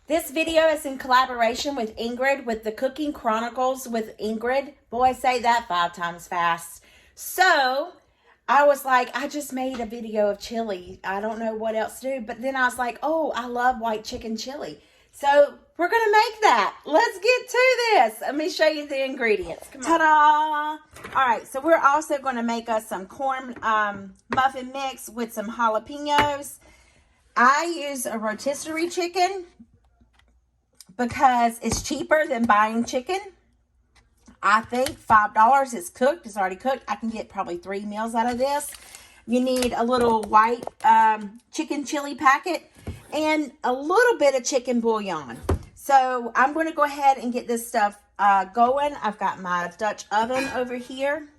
This video is in collaboration with Ingrid with the Cooking Chronicles with Ingrid. Boy, say that 5 times fast. So I was like, I just made a video of chili. I don't know what else to do. But then I was like, oh, I love white chicken chili. So we're going to make that. Let's get to this. Let me show you the ingredients. Ta-da! All right, so we're also going to make us some corn muffin mix with some jalapenos. I use a rotisserie chicken because it's cheaper than buying chicken. I think $5 is cooked. It's already cooked. I can get probably 3 meals out of this. You need a little white chicken chili packet and a little bit of chicken bouillon. So I'm going to go ahead and get this stuff going. I've got my Dutch oven over here,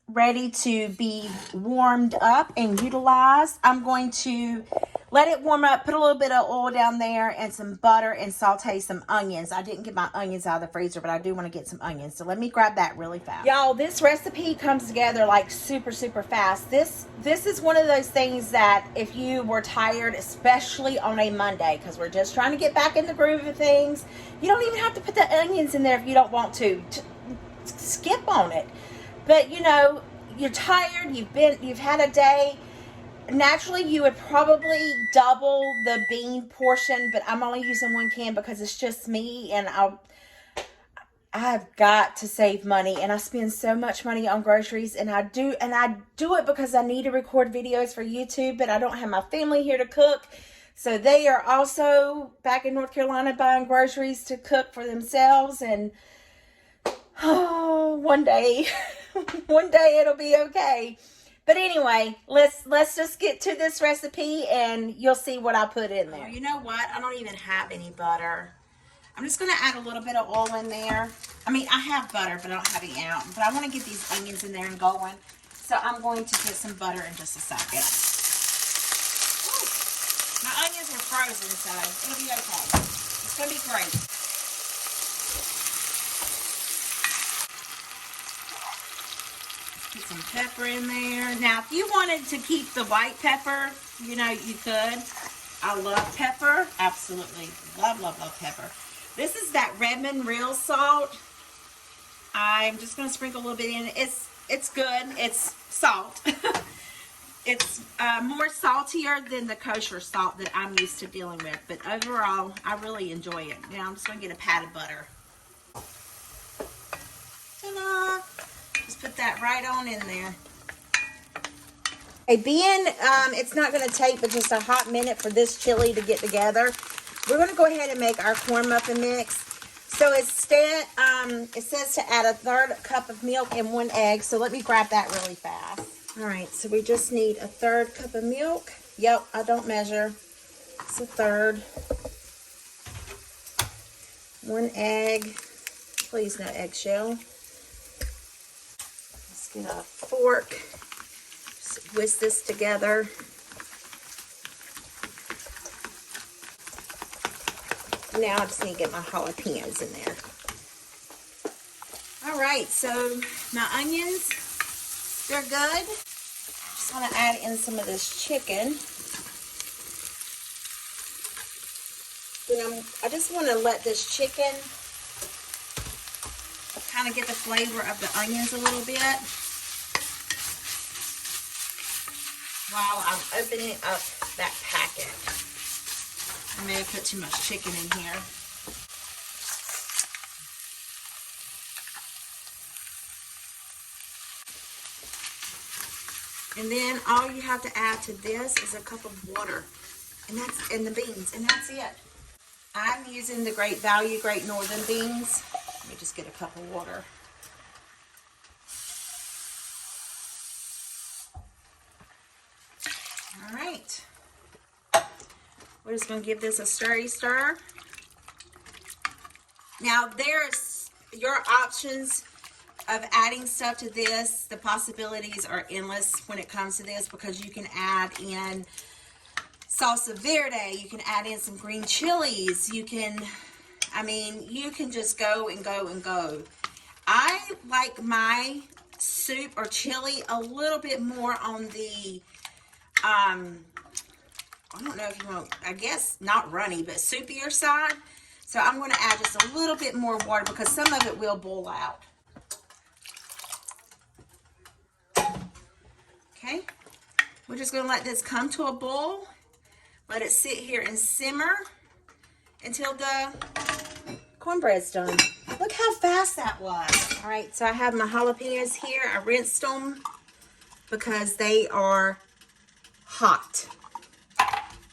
ready to be warmed up and utilized. I'm going to let it warm up, put a little bit of oil down there and some butter and saute some onions. I didn't get my onions out of the freezer, but I do want to get some onions. So let me grab that really fast. Y'all, this recipe comes together like super, super fast. This is one of those things that if you were tired, especially on a Monday, because we're just trying to get back in the groove of things, you don't even have to put the onions in there if you don't want to. Skip on it. But you know, you're tired, you've had a day. Naturally, you would probably double the bean portion, but I'm only using 1 can because it's just me, and I've got to save money, and I spend so much money on groceries, and I do it because I need to record videos for YouTube, but I don't have my family here to cook, so they are also back in North Carolina buying groceries to cook for themselves, and oh, one day it'll be okay. But anyway, let's just get to this recipe and you'll see what I put in there. You know what? I don't even have any butter. I'm just going to add a little bit of oil in there. I mean, I have butter, but I don't have any out. But I want to get these onions in there and going. So I'm going to get some butter in just a second. Ooh, my onions are frozen, so it'll be okay. It's going to be great. Put some pepper in there. Now, if you wanted to keep the white pepper, you know, you could. I love pepper. Absolutely. Love, love, love pepper. This is that Redmond real salt. I'm just going to sprinkle a little bit in. It's good. It's salt. It's more saltier than the kosher salt that I'm used to dealing with. But overall, I really enjoy it. Now, I'm just going to get a pat of butter. Ta-da! Just put that right on in there. Okay, being it's not going to take but just a hot minute for this chili to get together, we're going to go ahead and make our corn muffin mix. So instead, it says to add a 1/3 cup of milk and 1 egg. So let me grab that really fast. All right, so we just need a 1/3 cup of milk. Yep, I don't measure. It's a 1/3. 1 egg. Please no eggshell. Get a fork, just whisk this together. Now I just need to get my jalapenos in there. All right, so my onions, they're good. Just want to add in some of this chicken. Then I just want to let this chicken kind of get the flavor of the onions a little bit while I'm opening up that packet. I may have put too much chicken in here. And then all you have to add to this is a cup of water, and the beans, and that's it. I'm using the Great Value Great Northern beans. Let me just get a cup of water. All right. We're just going to give this a stir. Now, there's your options of adding stuff to this. The possibilities are endless when it comes to this because you can add in salsa verde. You can add in some green chilies. You can just go and go and go. I like my soup or chili a little bit more on the I don't know if you want, I guess not runny, but soupier side. So I'm going to add just a little bit more water because some of it will boil out. Okay, we're just going to let this come to a boil. Let it sit here and simmer until the cornbread's done. Look how fast that was. All right, so I have my jalapenos here. I rinsed them because they are hot.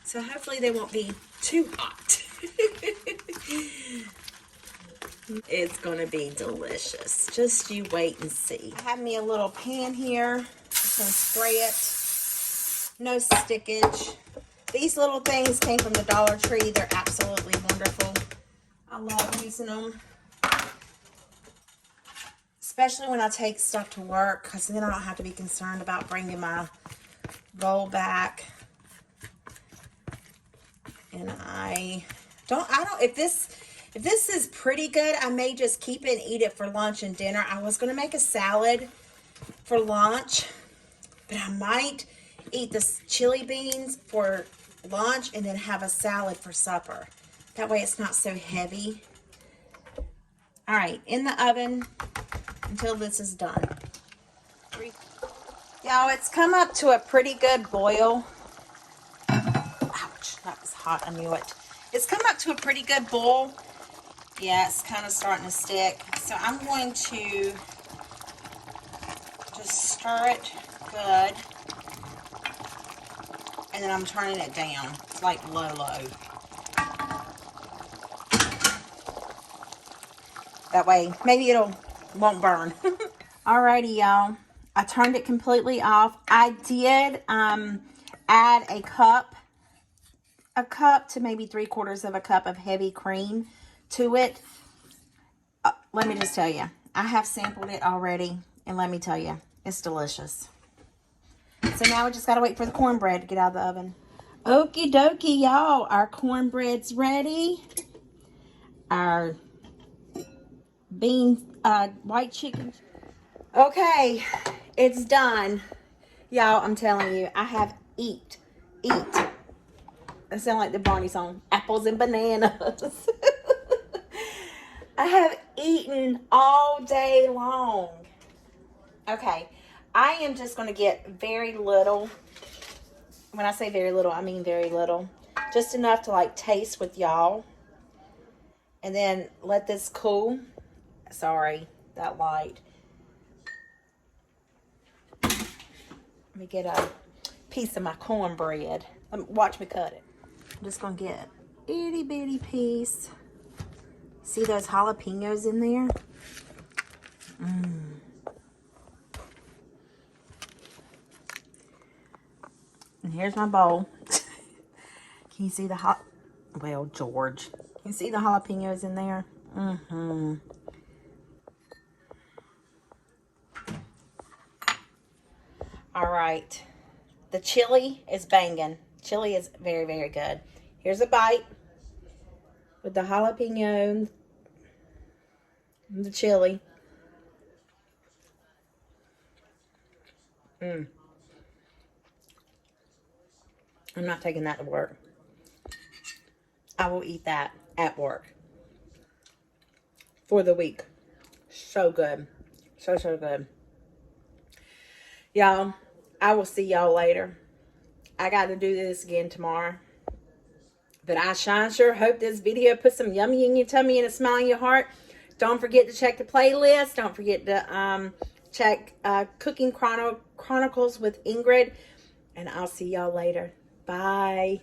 So hopefully they won't be too hot. It's gonna be delicious. Just you wait and see. I have me a little pan here. Just gonna spray it. No stickage. These little things came from the Dollar Tree. They're absolutely wonderful. I love using them. Especially when I take stuff to work, because then I don't have to be concerned about bringing my roll back. And if this is pretty good, I may just keep it and eat it for lunch and dinner. I was going to make a salad for lunch, but I might eat the chili beans for lunch and then have a salad for supper. That way it's not so heavy. All right, in the oven until this is done. Y'all, it's come up to a pretty good boil. Ouch, that was hot, I knew it. It's come up to a pretty good boil. Yeah, it's kind of starting to stick. So I'm going to just stir it good. And then I'm turning it down. It's like low. That way, maybe won't burn. Alrighty, y'all. I turned it completely off. I did add a cup to maybe 3/4 of a cup of heavy cream to it. Let me just tell you, I have sampled it already, and let me tell you, it's delicious. So now we just gotta wait for the cornbread to get out of the oven. Okie dokie, y'all. Our cornbread's ready. Our white chicken. Okay, it's done. Y'all, I'm telling you, I have eat. I sound like the Barney song, apples and bananas. I have eaten all day long. Okay, I am just going to get very little. When I say very little, I mean very little. Just enough to like taste with y'all. And then let this cool. Sorry, that light. Let me get a piece of my cornbread. Watch me cut it. I'm just going to get an itty bitty piece. See those jalapenos in there? And here's my bowl. Can you see the George. Can you see the jalapenos in there? All right. The chili is banging. Chili is very, very good. Here's a bite with the jalapeno and the chili. I'm not taking that to work. I will eat that at work for the week. So good. So good. Y'all, I will see y'all later. I got to do this again tomorrow. But I sure hope this video put some yummy in your tummy and a smile in your heart. Don't forget to check the playlist. Don't forget to check Cooking Chronicles with Ingrid. And I'll see y'all later. Bye.